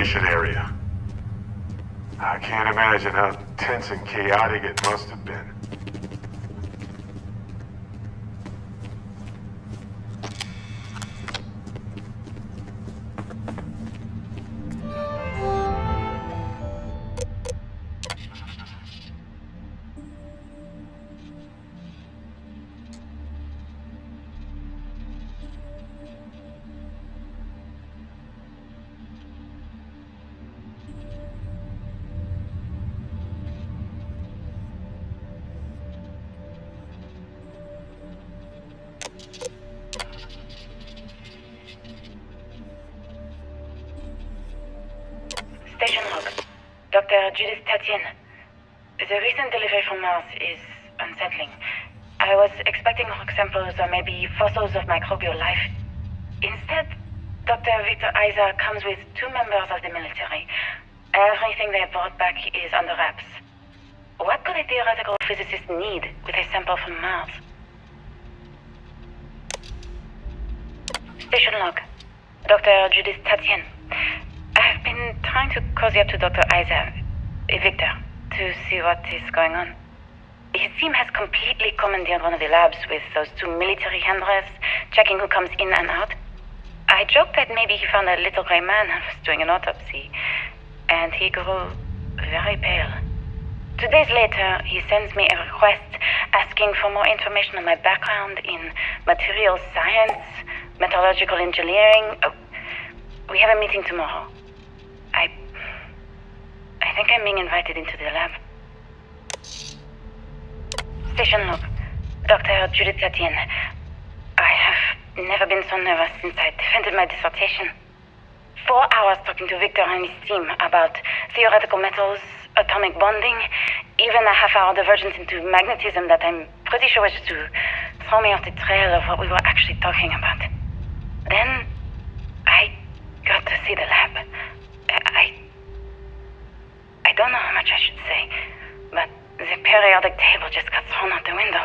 observation area. I can't imagine how tense and chaotic it must have been. Station log. Dr. Judith Tatien. The recent delivery from Mars is unsettling. I was expecting rock samples or maybe fossils of microbial life. Instead, Dr. Victor Isa comes with 2 members of the military. Everything they brought back is under wraps. What could a theoretical physicist need with a sample from Mars? Station log. Dr. Judith Tatien. I've been trying to cozy up to Dr. Isa, Victor, to see what is going on. His team has completely commandeered one of the labs with those 2 military handlers, checking who comes in and out. I joked that maybe he found a little gray man and was doing an autopsy, and he grew very pale. 2 days later, he sends me a request asking for more information on my background in material science, metallurgical engineering. We have a meeting tomorrow. I think I'm being invited into the lab. Station log. Dr. Judith Tatien. I have never been so nervous since I defended my dissertation. 4 hours talking to Victor and his team about theoretical metals, atomic bonding, even a half-hour divergence into magnetism that I'm pretty sure was just to throw me off the trail of what we were actually talking about. Then, I got to see the lab. I don't know how much I should say, but the periodic table just got thrown out the window.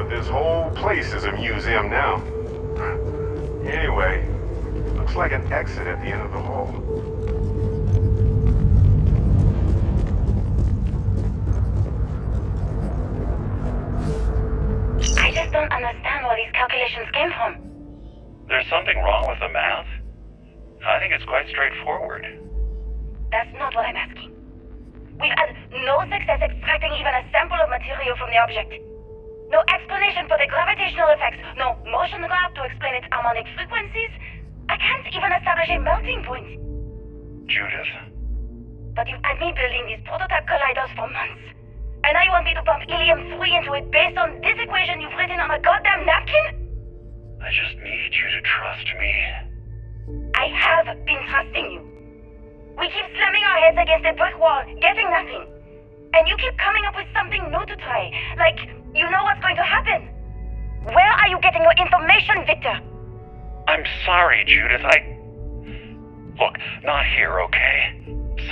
This whole place is a museum now. Anyway, looks like an exit at the end of the hall. I just don't understand where these calculations came from. There's something wrong with the math? I think it's quite straightforward. That's not what I'm asking. We've had no success extracting even a sample of material from the object. No explanation for the gravitational effects, no motion graph to explain its harmonic frequencies. I can't even establish a melting point. Judith. But you've had me building these prototype colliders for months. And now you want me to pump helium-3 into it based on this equation you've written on a goddamn napkin? I just need you to trust me. I have been trusting you. We keep slamming our heads against a brick wall, getting nothing. And you keep coming up with something new to try, like you know what's going to happen. Where are you getting your information, Victor? I'm sorry, Judith. Look, not here, okay?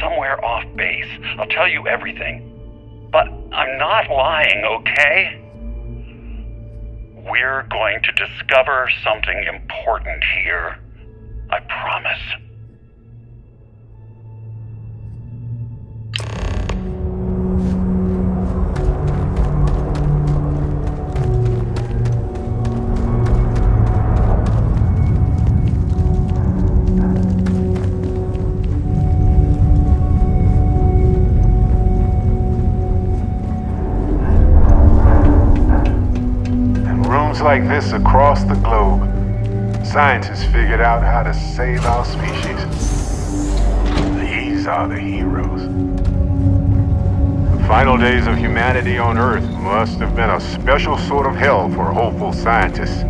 Somewhere off base. I'll tell you everything. But I'm not lying, okay? We're going to discover something important here. I promise. Like this across the globe, scientists figured out how to save our species. These are the heroes. The final days of humanity on Earth must have been a special sort of hell for hopeful scientists.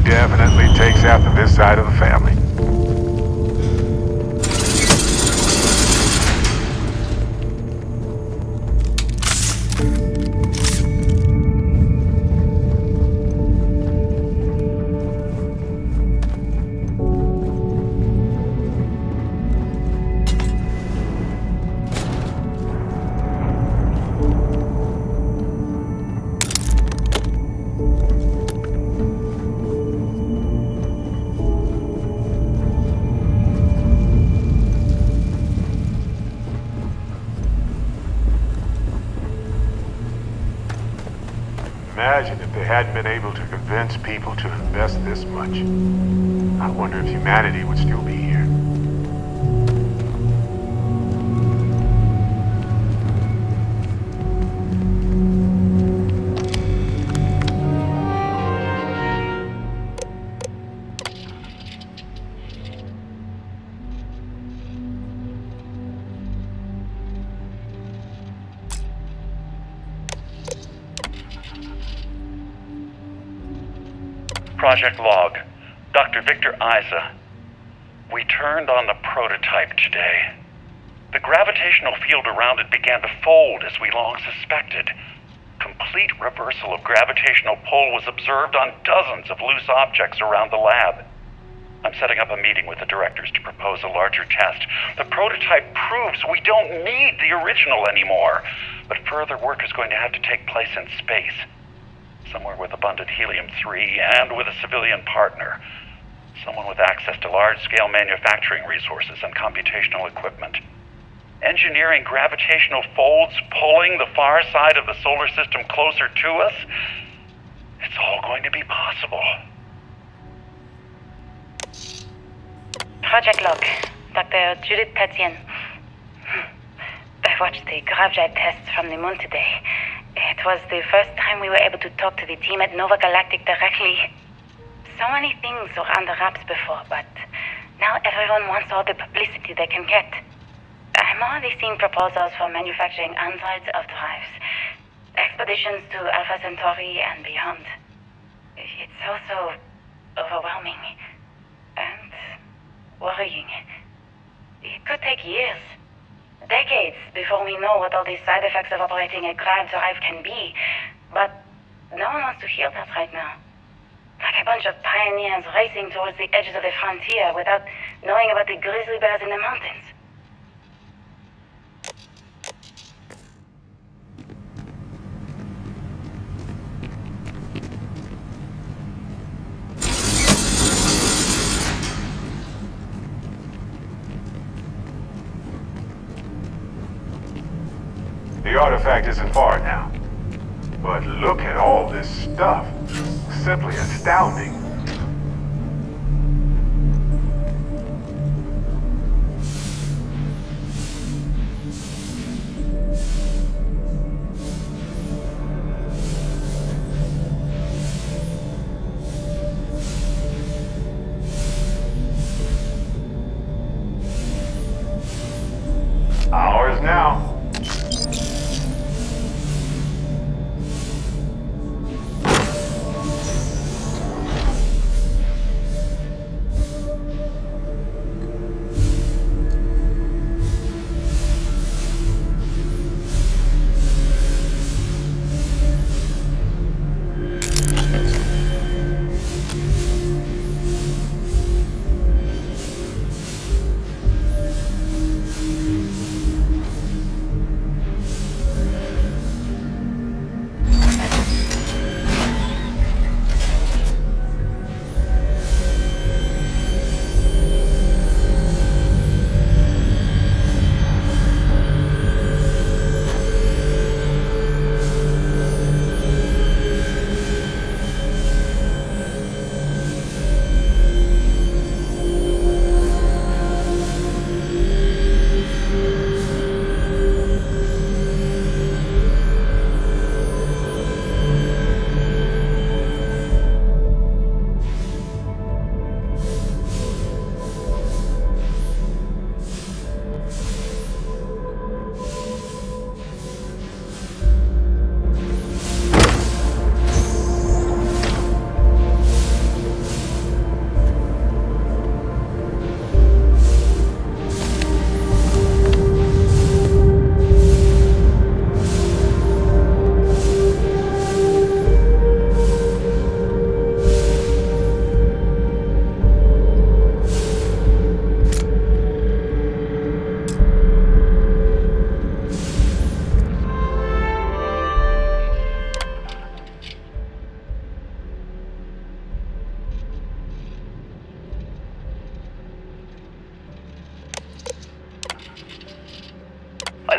Definitely takes after this side of the family. Imagine if they hadn't been able to convince people to invest this much. I wonder if humanity would still be here. Project Log, Dr. Victor Isa. We turned on the prototype today. The gravitational field around it began to fold as we long suspected. Complete reversal of gravitational pull was observed on dozens of loose objects around the lab. I'm setting up a meeting with the directors to propose a larger test. The prototype proves we don't need the original anymore, but further work is going to have to take place in space. Somewhere with abundant helium-3 and with a civilian partner. Someone with access to large-scale manufacturing resources and computational equipment. Engineering gravitational folds pulling the far side of the solar system closer to us? It's all going to be possible. Project Log, Dr. Judith Tatian. I watched the gravjite tests from the moon today. It was the first time we were able to talk to the team at Nova Galactic directly. So many things were under wraps before, but now everyone wants all the publicity they can get. I'm already seeing proposals for manufacturing androids of drives, expeditions to Alpha Centauri and beyond. It's also overwhelming and worrying. It could take years. Decades before we know what all the side effects of operating a grav drive can be. But no one wants to hear that right now. Like a bunch of pioneers racing towards the edges of the frontier without knowing about the grizzly bears in the mountains. The artifact isn't far now. But look at all this stuff. Simply astounding. Ours now.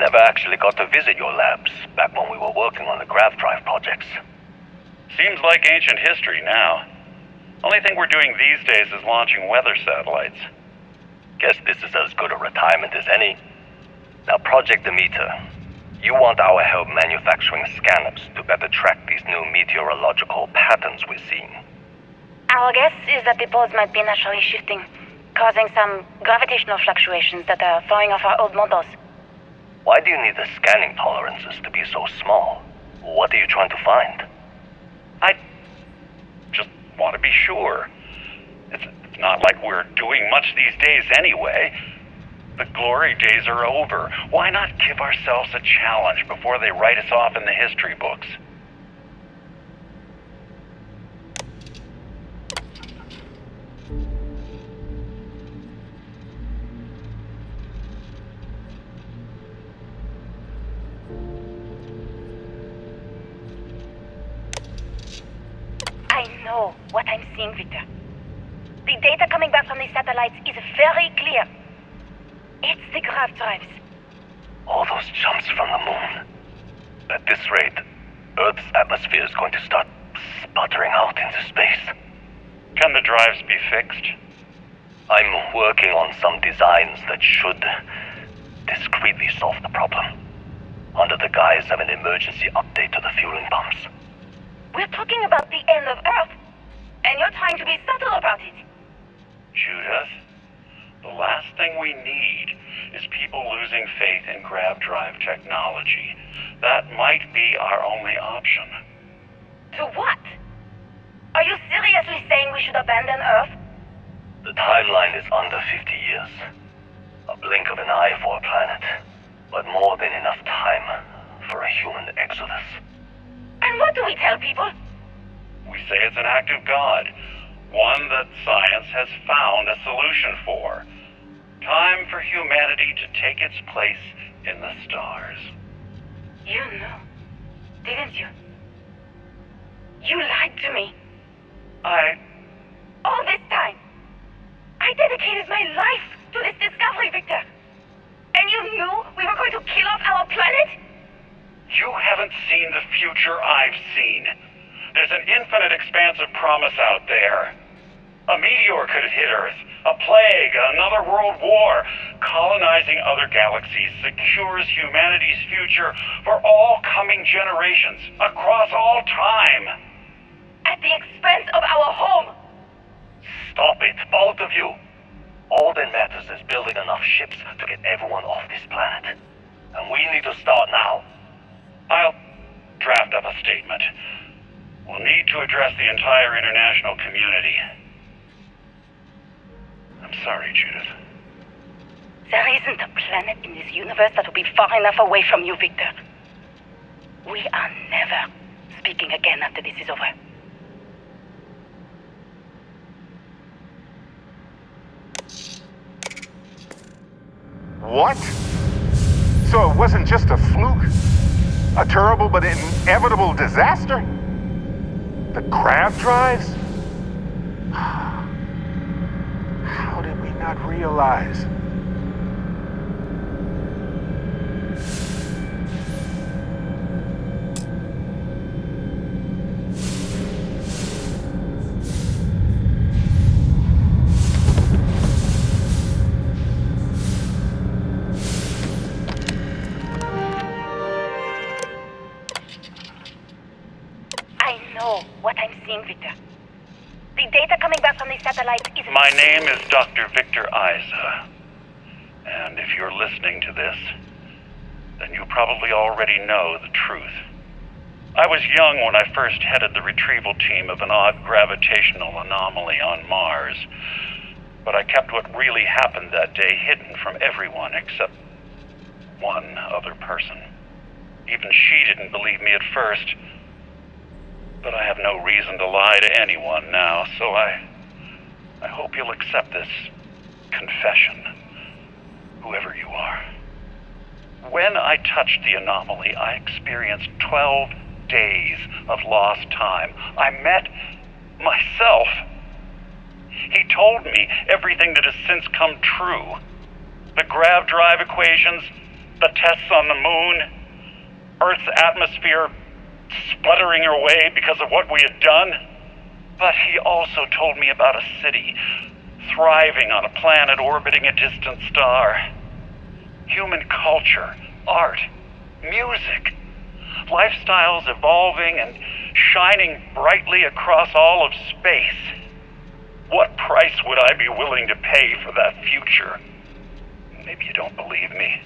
never actually got to visit your labs back when we were working on the grav drive projects. Seems like ancient history now. Only thing we're doing these days is launching weather satellites. Guess this is as good a retirement as any. Now, Project Demeter, you want our help manufacturing scanners to better track these new meteorological patterns we're seeing. Our guess is that the poles might be naturally shifting, causing some gravitational fluctuations that are throwing off our old models. Why do you need the scanning tolerances to be so small? What are you trying to find? I just want to be sure. It's not like we're doing much these days anyway. The glory days are over. Why not give ourselves a challenge before they write us off in the history books? I know what I'm seeing, Victor. The data coming back from the satellites is very clear. It's the grav drives. All those jumps from the moon. At this rate, Earth's atmosphere is going to start sputtering out into space. Can the drives be fixed? I'm working on some designs that should discreetly solve the problem, under the guise of an emergency update to the fueling pumps. We're talking about the end of Earth, and you're trying to be subtle about it. Judith, the last thing we need is people losing faith in grav drive technology. That might be our only option. To what? Are you seriously saying we should abandon Earth? The timeline is under 50 years. A blink of an eye for a planet, but more than enough time for a human exodus. And what do we tell people? We say it's an act of God, one that science has found a solution for. Time for humanity to take its place in the stars. You knew, didn't you? You lied to me. All this time, I dedicated my life to this discovery, Victor. And you knew we were going to kill off our planet? You haven't seen the future I've seen. There's an infinite expanse of promise out there. A meteor could hit Earth, a plague, another world war. Colonizing other galaxies secures humanity's future for all coming generations, across all time. At the expense of our home. Stop it, both of you. All that matters is building enough ships to get everyone off this planet. And we need to start now. I'll draft up a statement. We'll need to address the entire international community. I'm sorry, Judith. There isn't a planet in this universe that will be far enough away from you, Victor. We are never speaking again after this is over. What? So it wasn't just a fluke? A terrible but inevitable disaster? The grav drives? How did we not realize? What I'm seeing, Victor. The data coming back from the satellites is... My name is Dr. Victor Isa. And if you're listening to this, then you probably already know the truth. I was young when I first headed the retrieval team of an odd gravitational anomaly on Mars. But I kept what really happened that day hidden from everyone except one other person. Even she didn't believe me at first. But I have no reason to lie to anyone now, so I hope you'll accept this confession, whoever you are. When I touched the anomaly, I experienced 12 days of lost time. I met myself. He told me everything that has since come true. The grav drive equations, the tests on the moon, Earth's atmosphere sputtering away because of what we had done. But he also told me about a city thriving on a planet orbiting a distant star. Human culture, art, music, lifestyles evolving and shining brightly across all of space. What price would I be willing to pay for that future? Maybe you don't believe me.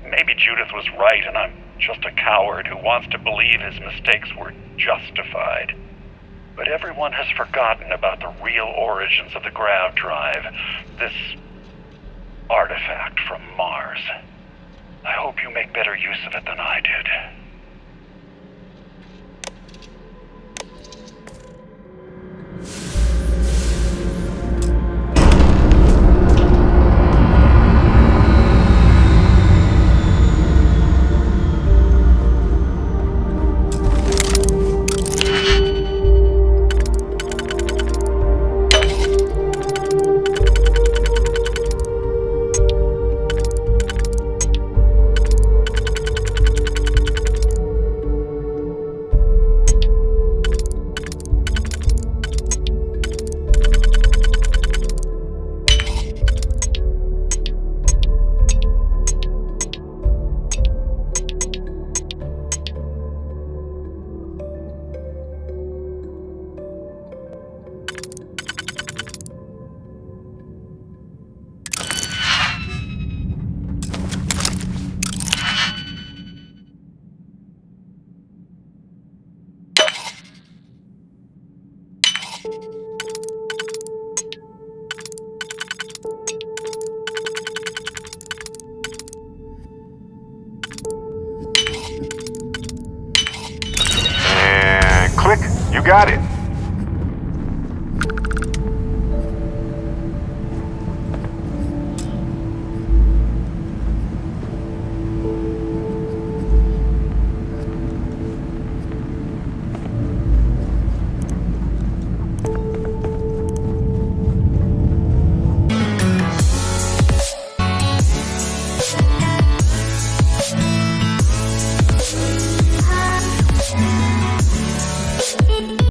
Maybe Judith was right and I'm just a coward who wants to believe his mistakes were justified. But everyone has forgotten about the real origins of the grav drive, this artifact from Mars. I hope you make better use of it than I did. And click, you got it.